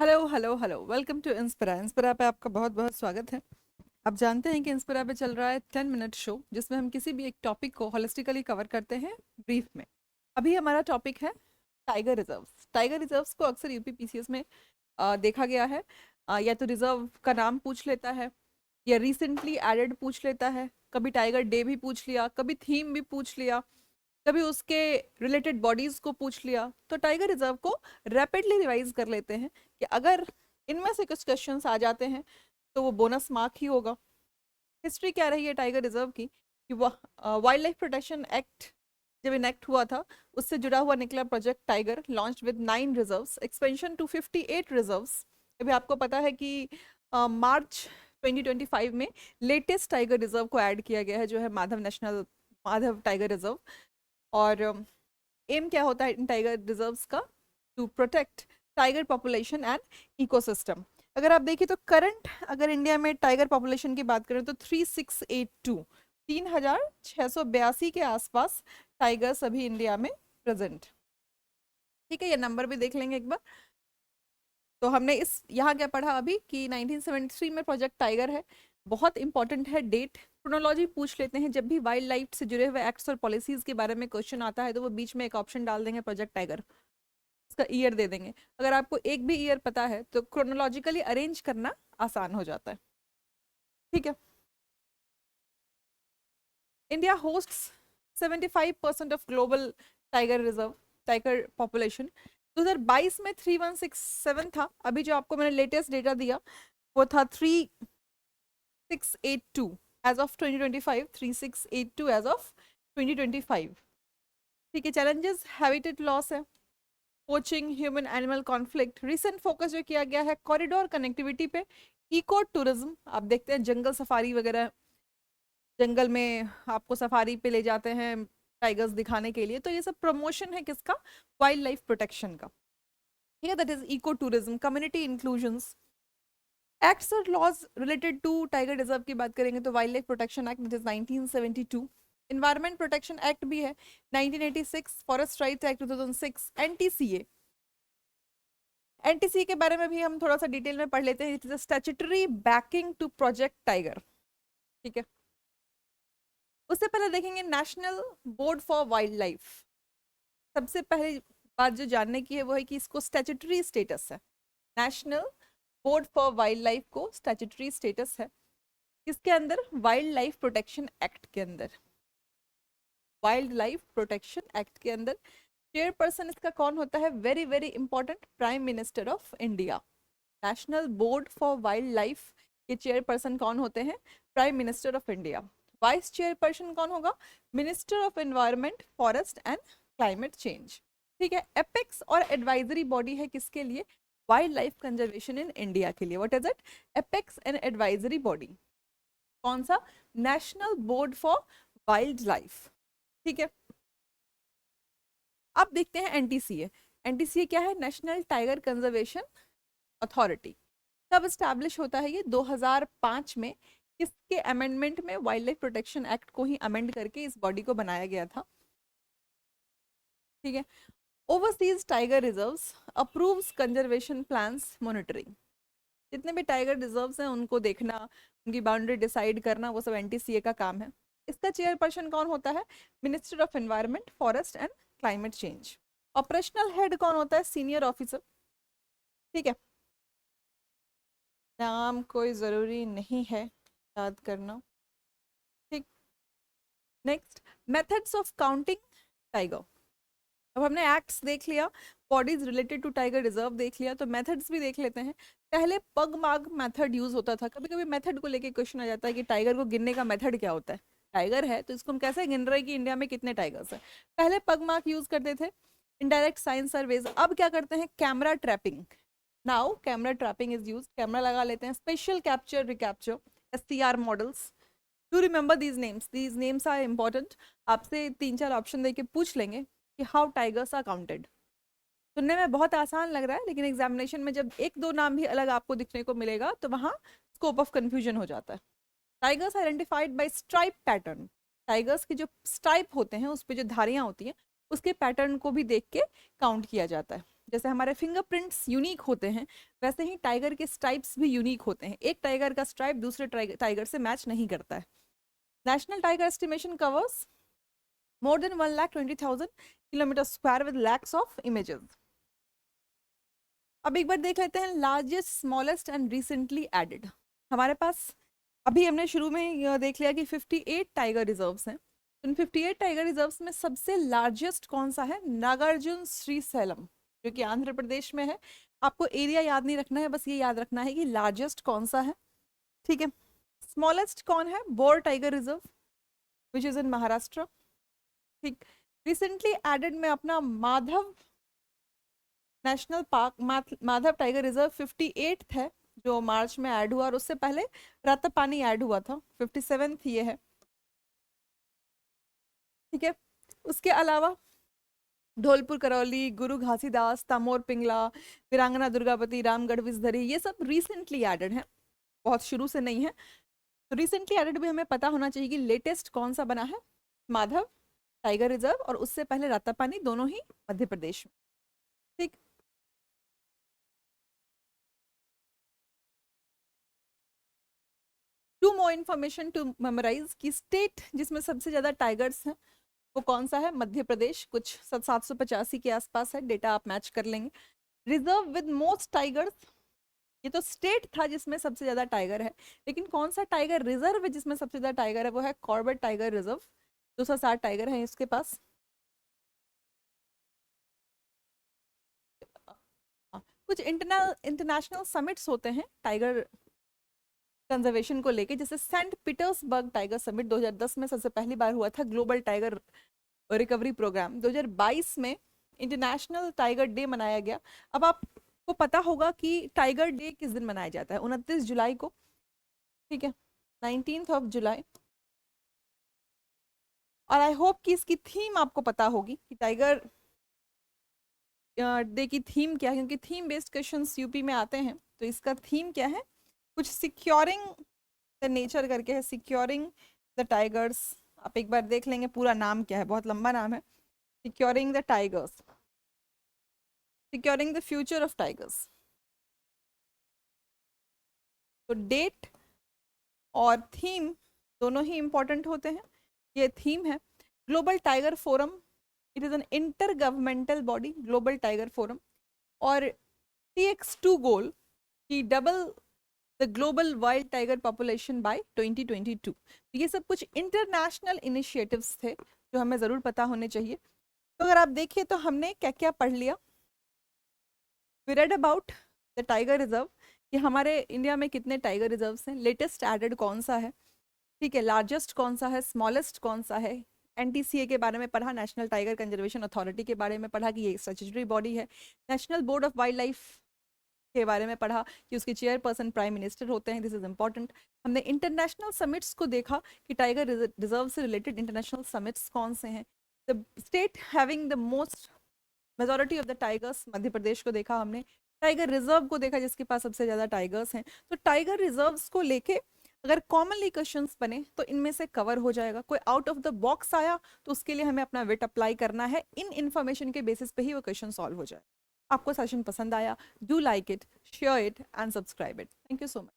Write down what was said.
Hello hello hello, welcome to Inspira. Inspira पे आपका बहुत बहुत स्वागत है। आप जानते हैं कि इंस्पिरा पे चल रहा है 10 मिनट शो, जिसमें हम किसी भी एक टॉपिक को होलिस्टिकली कवर करते हैं ब्रीफ में। अभी हमारा टॉपिक है टाइगर रिजर्व्स। टाइगर रिजर्व्स को अक्सर यूपीपीसीएस में देखा गया है। या तो रिजर्व का नाम पूछ लेता है, या रिसेंटली एडेड पूछ लेता है, कभी टाइगर डे भी पूछ लिया, कभी थीम भी पूछ लिया, कभी उसके रिलेटेड बॉडीज को पूछ लिया। तो टाइगर रिजर्व को रैपिडली रिवाइज कर लेते हैं कि अगर इनमें से कुछ क्वेश्चंस आ जाते हैं तो वो बोनस मार्क ही होगा। हिस्ट्री क्या रही है टाइगर रिजर्व की कि वह वाइल्ड लाइफ प्रोटेक्शन एक्ट जब इनेक्ट हुआ था, उससे जुड़ा हुआ निकला project tiger, launch with 9 reserves, expansion to 58 reserves. अभी आपको पता है कि मार्च 2025 में लेटेस्ट टाइगर रिजर्व को ऐड किया गया है, जो है माधव टाइगर रिजर्व। और एम क्या होता है इन टाइगर रिजर्व्स का? To protect tiger population and ecosystem. अगर आप देखिए तो करंट अगर इंडिया में टाइगर पॉपुलेशन की बात करें तो 3682, 3682 के आसपास टाइगर्स अभी इंडिया में प्रेजेंट। ठीक है, ये नंबर भी देख लेंगे एक बार। तो हमने इस यहाँ क्या पढ़ा अभी कि 1973 में प्रोजेक्ट टाइगर है। बहुत इंपॉर्टेंट है डेट। क्रोनोलॉजी पूछ लेते हैं, जब भी वाइल्ड लाइफ से जुड़े हुए एक्ट्स और पॉलिसीज के बारे में क्वेश्चन आता है तो वो बीच में एक ऑप्शन डाल देंगे प्रोजेक्ट टाइगर, उसका ईयर दे देंगे। अगर आपको एक भी ईयर पता है तो क्रोनोलॉजिकली अरेंज करना आसान हो जाता है। ठीक है। India hosts 75% of global tiger reserve, tiger population. 2022 में 3167 था। अभी जो आपको मैंने लेटेस्ट डेटा दिया वो था 3682 एज ऑफ 2025, 3682 एज ऑफ 2025। ठीक है। चैलेंजेस हैबिटेट लॉस है, poaching, human animal conflict. Recent focus जो किया गया है कॉरिडोर कनेक्टिविटी पे, इको टूरिज्म। आप देखते हैं जंगल सफारी वगैरह, जंगल में आपको सफारी पे ले जाते हैं टाइगर्स दिखाने के लिए, तो ये सब प्रमोशन है किसका? वाइल्ड लाइफ प्रोटेक्शन का। ठीक है, that is eco tourism. Community inclusions, acts और laws related to tiger reserve की बात करेंगे तो wild life protection act that is 1972, environment protection act भी है 1986, forest rights act 2006, NTCA. NTC के बारे में भी हम थोड़ा सा डिटेल में पढ़ लेते हैं। It is statutory backing to project tiger. ठीक है। उससे पहले देखेंगे national board for wild life. सबसे पहले बात जो जानने की है वो है कि इसको स्टैट्यूटरी स्टेटस है। National board for wild life को स्टैट्यूटरी स्टेटस है किसके अंदर? वाइल्ड लाइफ प्रोटेक्शन एक्ट के अंदर। वाइल्ड लाइफ प्रोटेक्शन एक्ट के अंदर चेयरपर्सन इसका कौन होता है? Very very important, prime minister of India. National board for wild life के चेयरपर्सन कौन होते हैं? Prime minister of India. Vice chairperson कौन होगा? Minister of environment, forest and climate change. ठीक है। एपेक्स और एडवाइजरी बॉडी है किसके लिए? Wild life conservation in India के लिए। What is it? Apex and advisory body. कौन सा? National board for wild life. ठीक है। अब देखते हैं एनटीसीए। एनटीसीए क्या है? National tiger conservation authority. कब स्टैब्लिश होता है ये? 2005 में। किसके अमेंडमेंट में? वाइल्ड लाइफ प्रोटेक्शन एक्ट को ही अमेंड करके इस बॉडी को बनाया गया था। ठीक है। Overseas tiger reserves approves conservation plans monitoring. जितने भी टाइगर रिजर्व्स हैं उनको देखना, उनकी बाउंड्री डिसाइड करना, वो सब एनटीसीए का काम है। इसका चेयरपर्सन कौन होता है? Minister of environment, forest and climate change. Operational head कौन होता है? Senior officer. ठीक है। नाम कोई ज़रूरी नहीं है याद करना। ठीक। Next, methods of counting tiger. अब हमने एक्ट्स देख लिया, bodies related to tiger reserve देख लिया, तो मेथड्स भी देख लेते हैं। पहले पग मार्क मेथड यूज होता था। कभी कभी मेथड को लेके क्वेश्चन आ जाता है कि टाइगर को गिनने का मेथड क्या होता है। टाइगर है तो इसको हम कैसे गिन रहे हैं कि इंडिया में कितने टाइगर्स हैं? पहले पग मार्क यूज करते थे, इनडायरेक्ट साइंस सर्वेज। अब क्या करते हैं? Camera trapping. Now camera trapping is use. Camera लगा लेते हैं। Special capture recapture, SCR models. To remember these names are important. आपसे 3-4 ऑप्शन देके पूछ लेंगे कि हाउ टाइगर्स आर काउंटेड। सुनने में बहुत आसान लग रहा है, लेकिन एग्जामिनेशन में जब एक दो नाम भी अलग आपको दिखने को मिलेगा तो वहाँ स्कोप ऑफ कंफ्यूजन हो जाता है। Tigers identified by stripe pattern. Tigers के जो स्ट्राइप होते हैं, उस पर जो धारियां होती हैं, उसके पैटर्न को भी देख के काउंट किया जाता है। जैसे हमारे फिंगरप्रिंट्स यूनिक होते हैं, वैसे ही टाइगर के स्ट्राइप्स भी यूनिक होते हैं। एक टाइगर का स्ट्राइप दूसरे टाइगर से मैच नहीं करता है। National tiger estimation covers more than 1,20,000 kilometre square with lakhs of images. अब एक बार देख लेते हैं largest, smallest and recently added. हमारे पास अभी हमने शुरू में देख लिया कि 58 टाइगर रिजर्व्स हैं। इन 58 टाइगर रिजर्व्स में सबसे लार्जेस्ट कौन सा है? नागार्जुन श्रीशैलम, जो कि आंध्र प्रदेश में है। आपको एरिया याद नहीं रखना है, बस ये याद रखना है कि लार्जेस्ट कौन सा है, ठीक है। स्मॉलेस्ट कौन है? Bore tiger reserve which is in Maharashtra, ठीक। रिसेंटली एडेड में अपना Madhav national park, Madhav tiger reserve 58th है, जो मार्च में ऐड हुआ, और उससे पहले रातापानी ऐड हुआ था, 57th ये है, ठीक है। उसके अलावा धौलपुर करौली, गुरु घासीदास, तमोर पिंगला, वीरांगना दुर्गावती, रामगढ़ विसधरी, ये सब रिसेंटली एडेड हैं, बहुत शुरू से नहीं है। तो रिसेंटली एडेड भी हमें पता होना चाहिए कि लेटेस्ट कौन सा बना है, माधव टाइगर रिजर्व, और उससे पहले रातापानी, दोनों ही मध्य प्रदेश में, ठीक। To more information to memorise की स्टेट जिसमें सबसे ज्यादा टाइगर्स हैं वो कौन सा है? मध्य प्रदेश, कुछ 785 के आसपास है, डेटा आप मैच कर लेंगे। रिजर्व विद मोस्ट टाइगर्स, ये तो स्टेट था जिसमें सबसे ज्यादा टाइगर है, लेकिन कौन सा टाइगर रिजर्व है जिसमें सबसे ज्यादा टाइगर है? वो है कॉर्बेट टाइगर रिजर्व, 260 टाइगर है इसके पास। कुछ इंटरनेशनल समिट्स होते हैं टाइगर कंजर्वेशन को लेके, जैसे सेंट पीटर्सबर्ग टाइगर समिट 2010 में सबसे पहली बार हुआ था। ग्लोबल टाइगर रिकवरी प्रोग्राम 2022 में इंटरनेशनल टाइगर डे मनाया गया। अब आपको पता होगा कि टाइगर डे किस दिन मनाया जाता है? 29 जुलाई को, ठीक है, 19th जुलाई। और आई होप कि इसकी थीम आपको पता होगी कि टाइगर डे की थीम क्या है, क्योंकि थीम बेस्ड क्वेश्चंस यूपी में आते हैं। तो इसका थीम क्या है? कुछ सिक्योरिंग द नेचर करके है, सिक्योरिंग द टाइगर्स। आप एक बार देख लेंगे पूरा नाम क्या है, बहुत लंबा नाम है, securing the tigers, securing the future of tigers. तो डेट और थीम दोनों ही इंपॉर्टेंट होते हैं। ये थीम है global tiger forum, it is an inter governmental body, global tiger forum. और TX2 गोल की double the global wild tiger population bye 2022। ये सब कुछ इंटरनेशनल इनिशिएटिव्स थे जो हमें ज़रूर पता होने चाहिए। तो अगर आप देखिए तो हमने क्या क्या पढ़ लिया। We read about the tiger reserve, कि हमारे इंडिया में कितने टाइगर रिजर्व्स हैं, लेटेस्ट एडेड कौन सा है, ठीक है, लार्जेस्ट कौन सा है, स्मॉलेस्ट कौन सा है। NTCA के बारे में पढ़ा, नेशनल टाइगर कंजर्वेशन अथॉरिटी के बारे में पढ़ा कि ये स्टैट्यूटरी बॉडी है। National board of wild life के बारे में पढ़ा कि उसके चेयरपर्सन प्राइम मिनिस्टर होते हैं, दिस इज इंपॉर्टेंट। हमने इंटरनेशनल समिट्स को देखा कि टाइगर रिजर्व से रिलेटेड इंटरनेशनल समिट्स कौन से हैं। The state having the most majority of the tigers, Madhya Pradesh को देखा हमने। टाइगर रिजर्व को देखा जिसके पास सबसे ज्यादा टाइगर्स हैं। तो टाइगर रिजर्व्स को लेके अगर कॉमनली क्वेश्चंस बने तो इनमें से कवर हो जाएगा। कोई आउट ऑफ द बॉक्स आया तो उसके लिए हमें अपना वेट अप्लाई करना है, इन इन्फॉर्मेशन के बेसिस पे ही वो क्वेश्चन सॉल्व हो जाए। आपको सेशन पसंद आया, do like it, share it and subscribe it. Thank you so much.